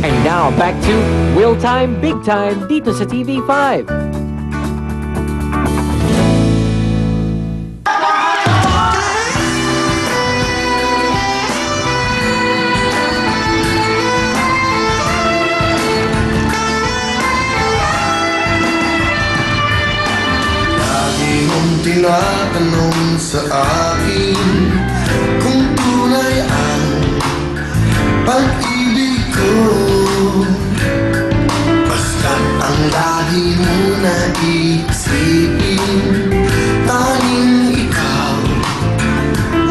And now, back to Will Time, Big Time, dito sa TV5. Lagi mong tinatanong sa akin kung tunay ang pag-ibig ko. Basta't ang lagi mo naisipin, tanging ikaw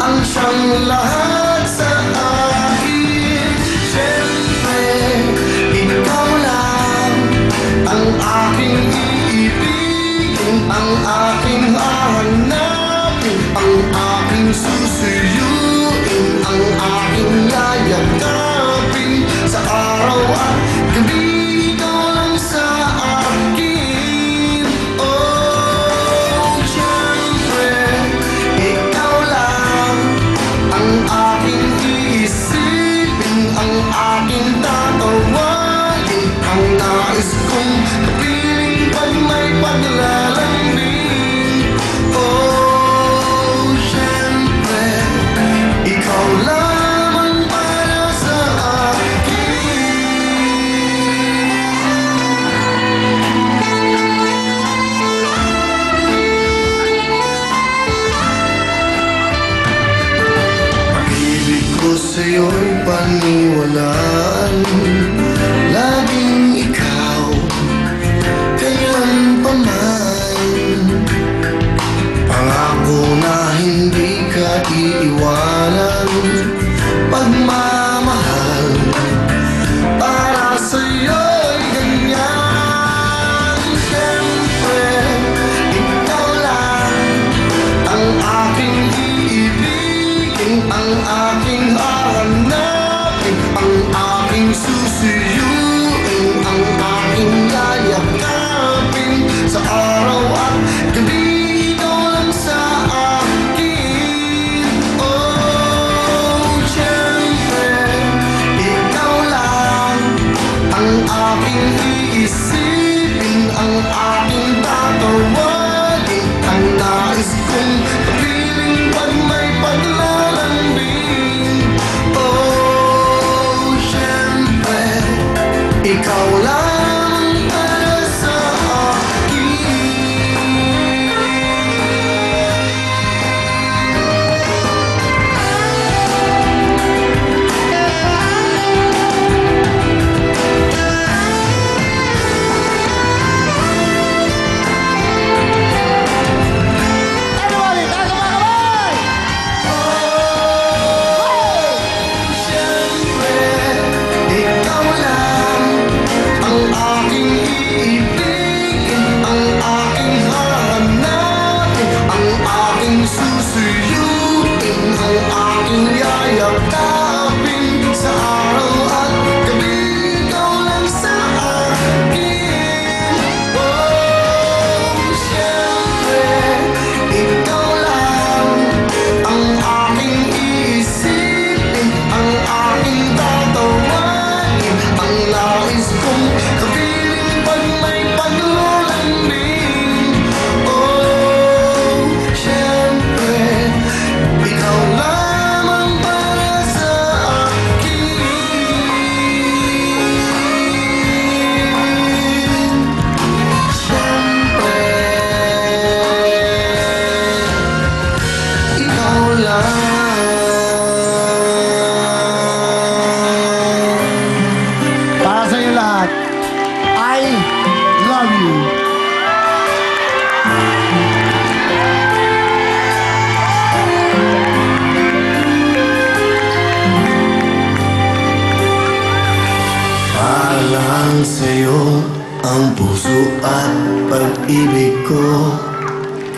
ang siyang lahat sa akin. Siyempre, ikaw lang ang aking iibigin, ang aking hahanapin, ang aking susuyuin, ang aking yayagapin sa araw at gabi. Ikaw lang sa akin. Oh, siyempre, ikaw lang ang aking iisipin, ang aking tatawagin, ang nais kong kapiling pag may paglalambing. Oh, siyempre, ikaw lamang para sa akin. Pag-ibig ko sa'yo'y paniwalaan, laging ikaw, kailan pa man. Pangako na hindi ka iiwanan, pagmamahal para sa'yo'y ganyan. Siyempre, ikaw lang ang aking iibigin, ang aking hahanapin, ang aking susuyuin, ang aking yayagapin sa araw at gabi. Ikaw lang sa akin. Oh, siyempre, ikaw lang ang aking iisipin, ang aking tatawagin, ang nais kong kapiling pag may paglalambing. Oh, siyempre, ikaw lang para sa akin. Everybody, taas ang mga kamay! Siyempre, ikaw lang ang aking iibigin, ang aking hahanapin, ang aking susuyuin, ang aking yayagapin sa araw at gabi. Ikaw lang sa akin. Oh, siyempre, ikaw lang ang aking iisipin, ang aking tatawagin, ang nais kong kapiling pag may paglalambing. Oh, siyempre, ikaw lamang para sa akin. Siyempre, ikaw lang. Para sa inyo lahat, I love you. Para lang sa'yo ang puso at pag-ibig ko,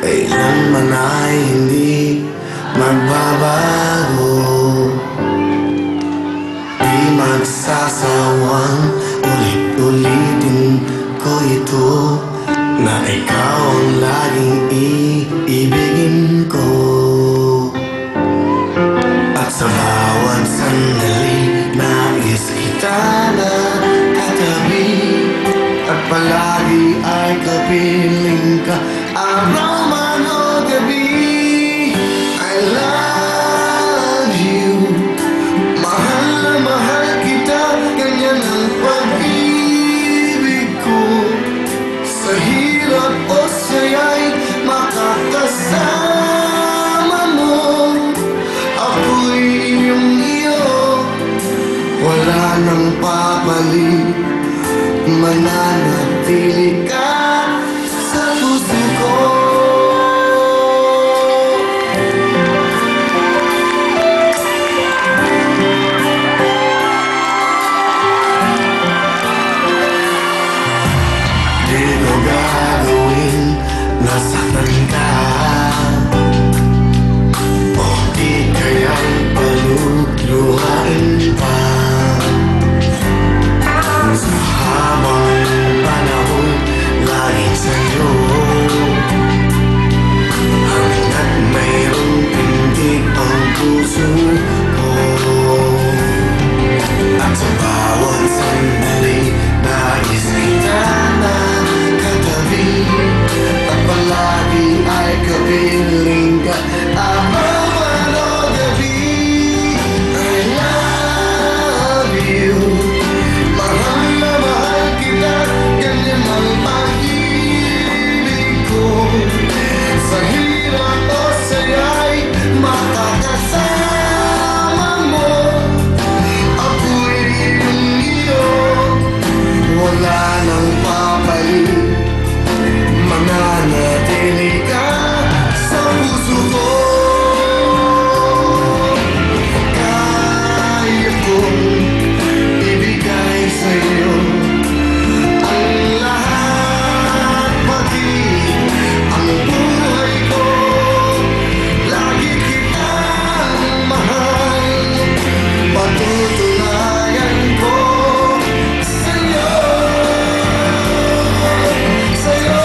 kailanman ay hindi magbabago. Di magsasawang ulit-ulitin ko ito, na ikaw ang laging iibigin ko. At sa bawat sandali nais kita na palagi ay kapiling ka. Araw man o gabi, I love you. Mahal na mahal kita, ganyan ang pag-ibig ko. Sa hirap o saya'y makakasama mo. Ako'y iyong iyo, wala nang papalit. Mananatili ka sa puso ko. Di ko gagawin, nasaktan ka, o di kaya'y paluluhain pa. Sa habang panahon, laging sa'yo, hanggat mayroong pintig ang puso ko. At sa bawat sandali, nais kita na katabi, at palagi ay kapiling ka. Araw man o gabi, I love you. Mahal na mahal kita, ganyan ang pag-ibig ko. Sa hirap o saya'y makakasama mo. Ako'y iyong iyo, wala nang papalit. Mananatili ka sa puso ko. Kaya kong ibigay sa'yo ang lahat, pati ang buhay ko. Lagi kitang mahal, patutunayan ko sa'yo. Sa'yo,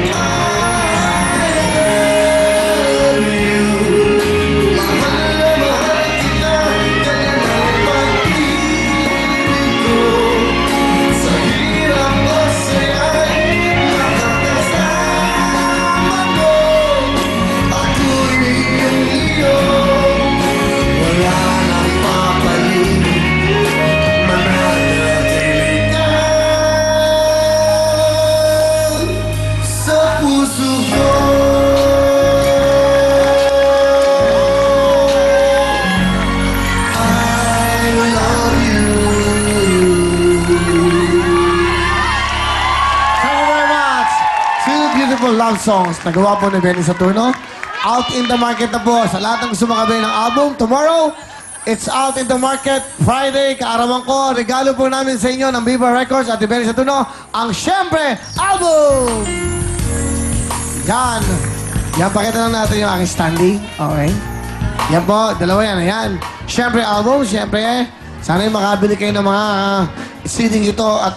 I love you. Mahal na mahal kita, ganyan ang pag-ibig ko. Sa hirap o saya'y makakasama mo. Ako'y iyong iyo, wala nang papalit. Mananatili ka sa puso ko. I love you. Thank you very much. Two beautiful love songs na gawa po ni Benny Saturno. Out in the market na po. Sa lahat ng gusto makabili ng album, tomorrow, it's out in the market. Friday, kaarawan ko, regalo po namin sa inyo ng Viva Records at ni Benny Saturno, ang Siyempre album! Yan. Yan, pakita lang natin yung aking standee. Okay. Yan po, dalawa yan. Ayan. Siyempre album, siyempre sana'y makabili kayo ng mga CD ito at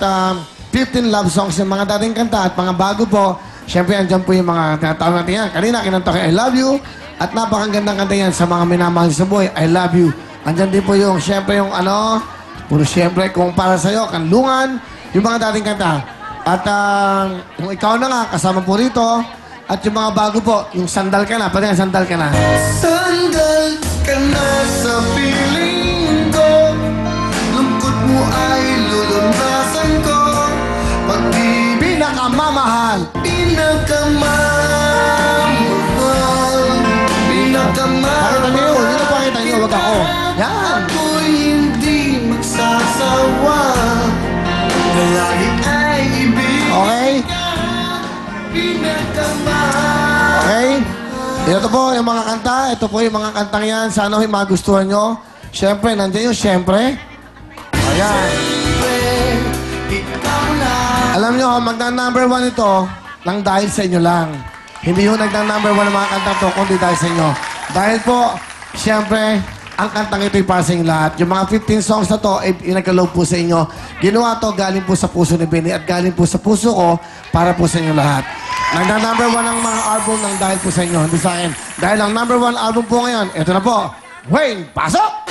15 love songs ng mga dating kanta at mga bago po. Siyempre, andyan po yung mga tinatawag natin yan. Kanina, kinanta ko, I love you. At napakagandang kanta yan sa mga minamahal sa buhay, I love you. Andyan din po yung, siyempre, yung ano, puro siyempre, kung para sa'yo, kanlungan, yung mga dating kanta. At yung ikaw na nga, kasama po rito. At yung mga bago po, yung sandal ka na. Pwede nga, sandal ka na. Sandal ka na sa piling ko, lungkot mo ay lulunasan ko. Pag-ibig Pinakamamahal. Pinakamamahal. Pakita niyo, dito pakita niyo, wag ako. Yan. Ako'y hindi magsasawa, na lagi ay ibig. Okay? Pinakamahal. Okay? Ito po yung mga kanta. Ito po yung mga kantang yan. Sana yung magustuhan nyo. Siyempre, nandiyan yung siyempre. Ayan. Ikaw na. Alam nyo, magna-number 1 ito nang dahil sa inyo lang. Hindi yung nagna-number 1 ng mga kanta to, kundi dahil sa inyo. Dahil po, siyempre, ang kantang ito'y para sa inyo lahat. Yung mga 15 songs na to, ay inagkaloob po sa inyo. Ginawa to galing po sa puso ni Benny at galing po sa puso ko para po sa inyo lahat. Nagna-number 1 ang mga album ng dahil po sa inyo, hindi sa akin. Dahil ang number 1 album po ngayon, ito na po. Wayne, pasok!